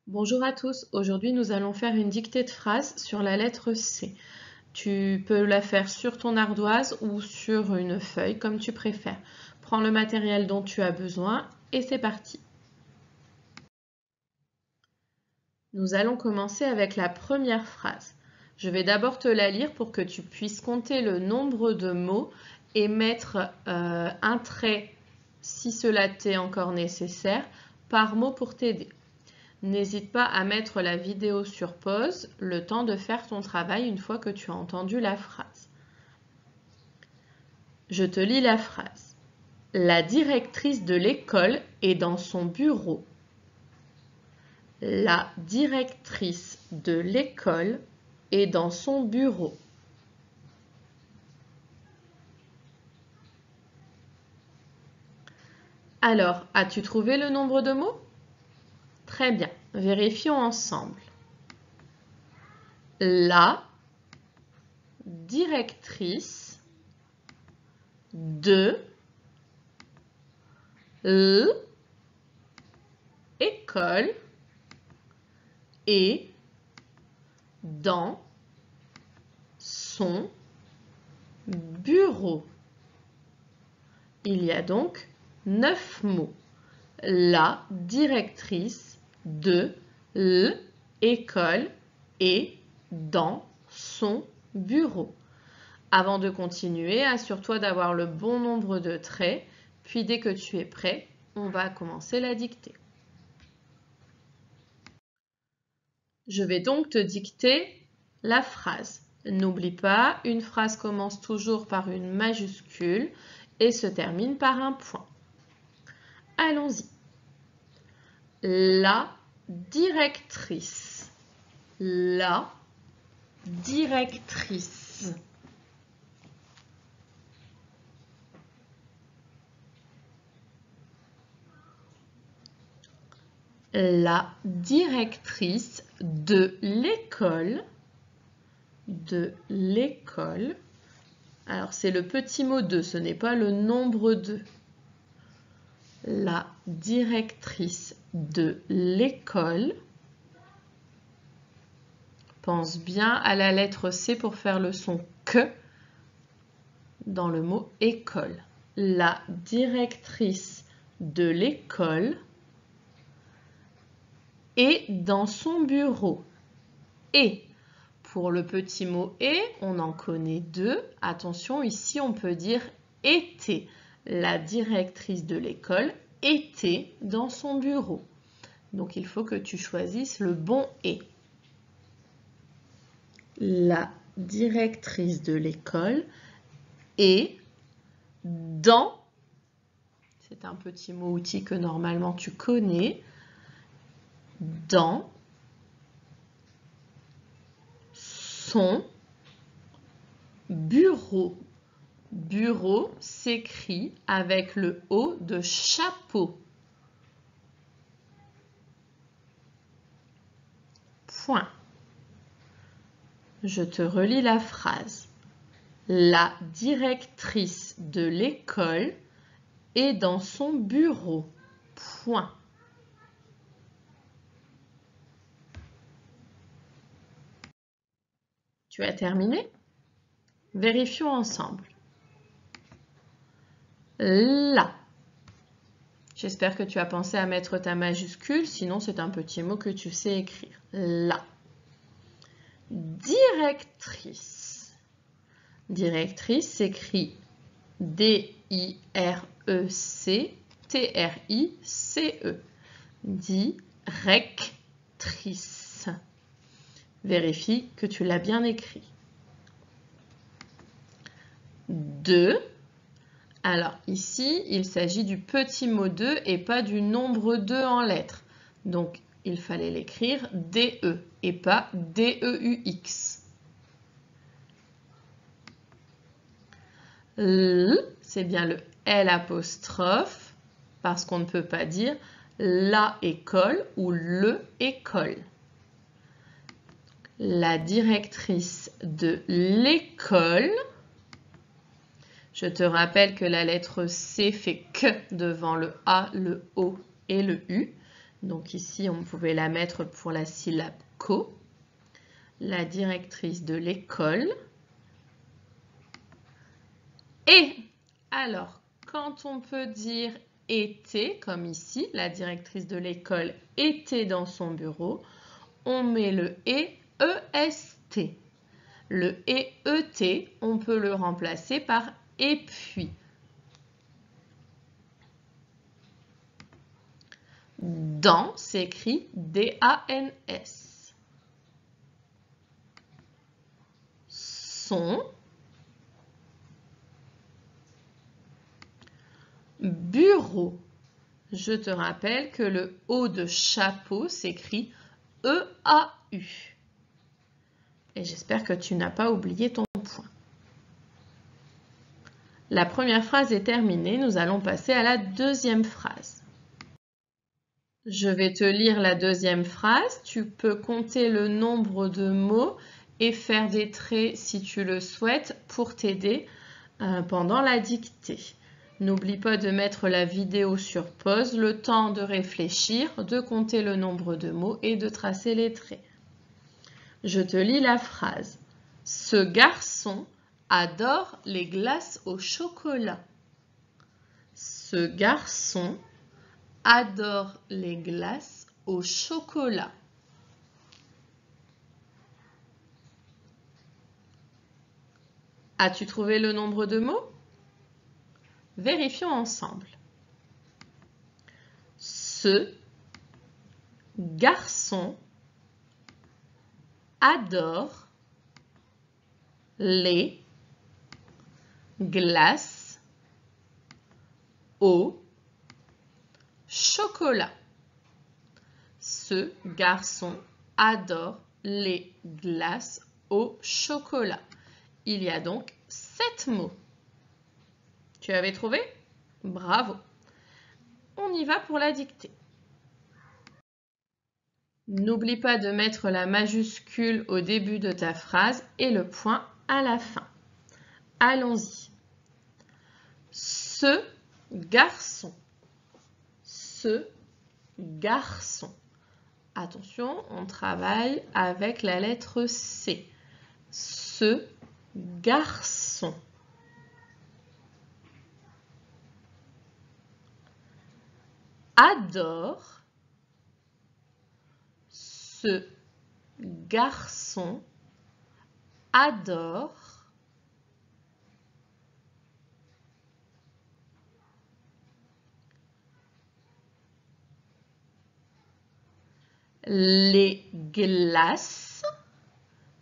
Bonjour à tous, aujourd'hui nous allons faire une dictée de phrases sur la lettre C. Tu peux la faire sur ton ardoise ou sur une feuille comme tu préfères. Prends le matériel dont tu as besoin et c'est parti. Nous allons commencer avec la première phrase. Je vais d'abord te la lire pour que tu puisses compter le nombre de mots et mettre un trait, si cela t'est encore nécessaire, par mot pour t'aider. N'hésite pas à mettre la vidéo sur pause, le temps de faire ton travail une fois que tu as entendu la phrase. Je te lis la phrase. La directrice de l'école est dans son bureau. La directrice de l'école est dans son bureau. Alors, as-tu trouvé le nombre de mots? Très bien, vérifions ensemble. La directrice de l'école est dans son bureau. Il y a donc 9 mots. La directrice de l'école est dans son bureau. Avant de continuer, assure-toi d'avoir le bon nombre de traits, puis dès que tu es prêt, on va commencer la dictée. Je vais donc te dicter la phrase. N'oublie pas, une phrase commence toujours par une majuscule et se termine par un point. Allons-y. La directrice. La directrice. La directrice de l'école. De l'école. Alors, c'est le petit mot 2, ce n'est pas le nombre 2. La directrice de l'école. Pense bien à la lettre C pour faire le son que dans le mot école. La directrice de l'école est dans son bureau. Et pour le petit mot et, on en connaît deux. Attention, ici on peut dire était. La directrice de l'école était dans son bureau. Donc il faut que tu choisisses le bon et. La directrice de l'école est dans, c'est un petit mot outil que normalement tu connais, dans son bureau. Bureau s'écrit avec le O de chapeau. Point. Je te relis la phrase. La directrice de l'école est dans son bureau. Point. Tu as terminé? Vérifions ensemble. La. J'espère que tu as pensé à mettre ta majuscule, sinon c'est un petit mot que tu sais écrire. La. Directrice. Directrice s'écrit D-I-R-E-C-T-R-I-C-E. Directrice. Vérifie que tu l'as bien écrit. De. Alors ici, il s'agit du petit mot 2 et pas du nombre 2 en lettres. Donc, il fallait l'écrire DE et pas DEUX. C'est bien le L apostrophe parce qu'on ne peut pas dire la école ou le école. La directrice de l'école. Je te rappelle que la lettre C fait que devant le A, le O et le U. Donc ici, on pouvait la mettre pour la syllabe co. La directrice de l'école. Et alors, quand on peut dire était, comme ici, la directrice de l'école était dans son bureau, on met le EST. Le EET, on peut le remplacer par et puis. Dans s'écrit D-A-N-S. Son. Bureau. Je te rappelle que le O de chapeau s'écrit E-A-U. Et j'espère que tu n'as pas oublié ton point. La première phrase est terminée, nous allons passer à la deuxième phrase. Je vais te lire la deuxième phrase. Tu peux compter le nombre de mots et faire des traits si tu le souhaites pour t'aider pendant la dictée. N'oublie pas de mettre la vidéo sur pause, le temps de réfléchir, de compter le nombre de mots et de tracer les traits. Je te lis la phrase. Ce garçon adore les glaces au chocolat. Ce garçon adore les glaces au chocolat. As-tu trouvé le nombre de mots? Vérifions ensemble. Ce garçon adore les glaces au chocolat. Ce garçon adore les glaces au chocolat. Il y a donc 7 mots. Tu avais trouvé? Bravo! On y va pour la dictée. N'oublie pas de mettre la majuscule au début de ta phrase et le point à la fin. Allons-y. Ce garçon. Ce garçon. Attention, on travaille avec la lettre C. Ce garçon. Adore. Ce garçon adore les glaces.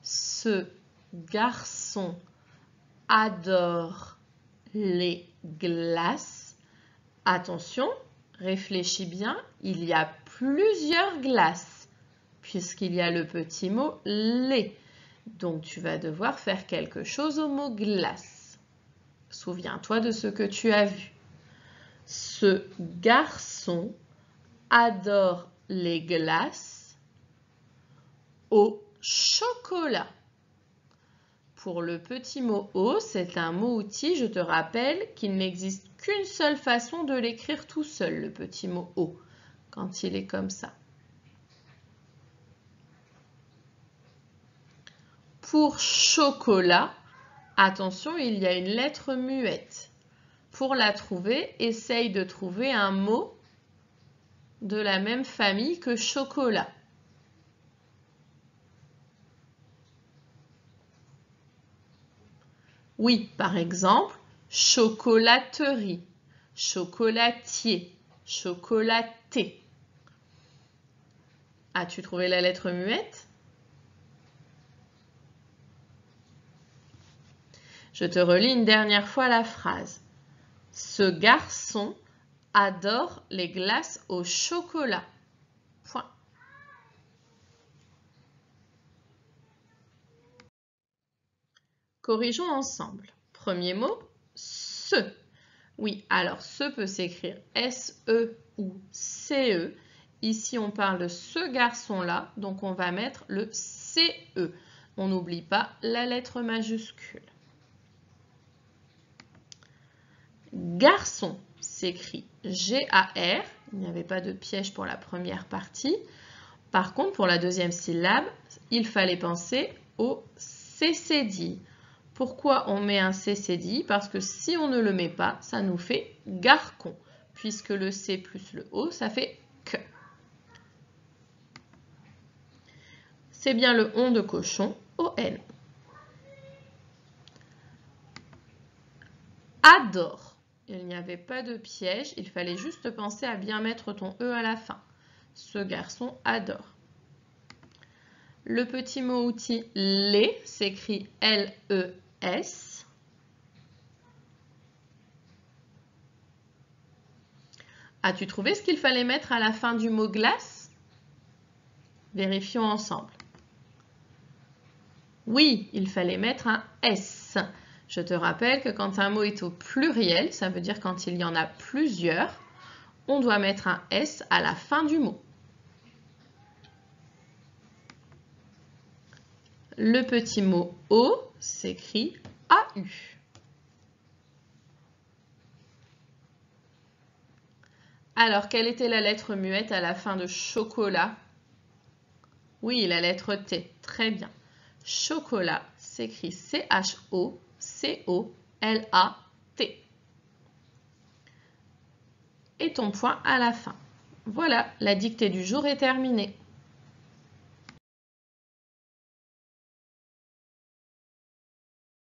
Ce garçon adore les glaces. Attention, réfléchis bien, il y a plusieurs glaces puisqu'il y a le petit mot les. Donc tu vas devoir faire quelque chose au mot glace. Souviens-toi de ce que tu as vu. Ce garçon adore les glaces au chocolat. Pour le petit mot O, c'est un mot-outil. Je te rappelle qu'il n'existe qu'une seule façon de l'écrire tout seul, le petit mot O, quand il est comme ça. Pour chocolat, attention, il y a une lettre muette. Pour la trouver, essaye de trouver un mot de la même famille que chocolat. Oui, par exemple, chocolaterie, chocolatier, chocolaté. As-tu trouvé la lettre muette? Je te relis une dernière fois la phrase. Ce garçon adore les glaces au chocolat. Point. Corrigeons ensemble. Premier mot, ce. Oui, alors ce peut s'écrire S-E ou C-E. Ici, on parle de ce garçon-là, donc on va mettre le C-E. On n'oublie pas la lettre majuscule. Garçon s'écrit G-A-R Il n'y avait pas de piège pour la première partie. Par contre, pour la deuxième syllabe, il fallait penser au CCDI. Pourquoi on met un CCDI? Parce que si on ne le met pas, ça nous fait garcon, puisque le C plus le O, ça fait que. C'est bien le on de cochon, ON. Adore. Il n'y avait pas de piège, il fallait juste penser à bien mettre ton E à la fin. Ce garçon adore. Le petit mot outil les s'écrit L-E-S. As-tu trouvé ce qu'il fallait mettre à la fin du mot glace? Vérifions ensemble. Oui, il fallait mettre un S. Je te rappelle que quand un mot est au pluriel, ça veut dire quand il y en a plusieurs, on doit mettre un S à la fin du mot. Le petit mot O s'écrit AU. Alors, quelle était la lettre muette à la fin de chocolat? Oui, la lettre T. Très bien. Chocolat s'écrit C-H-O-C-O-L-A-T. Et ton point à la fin. Voilà, la dictée du jour est terminée.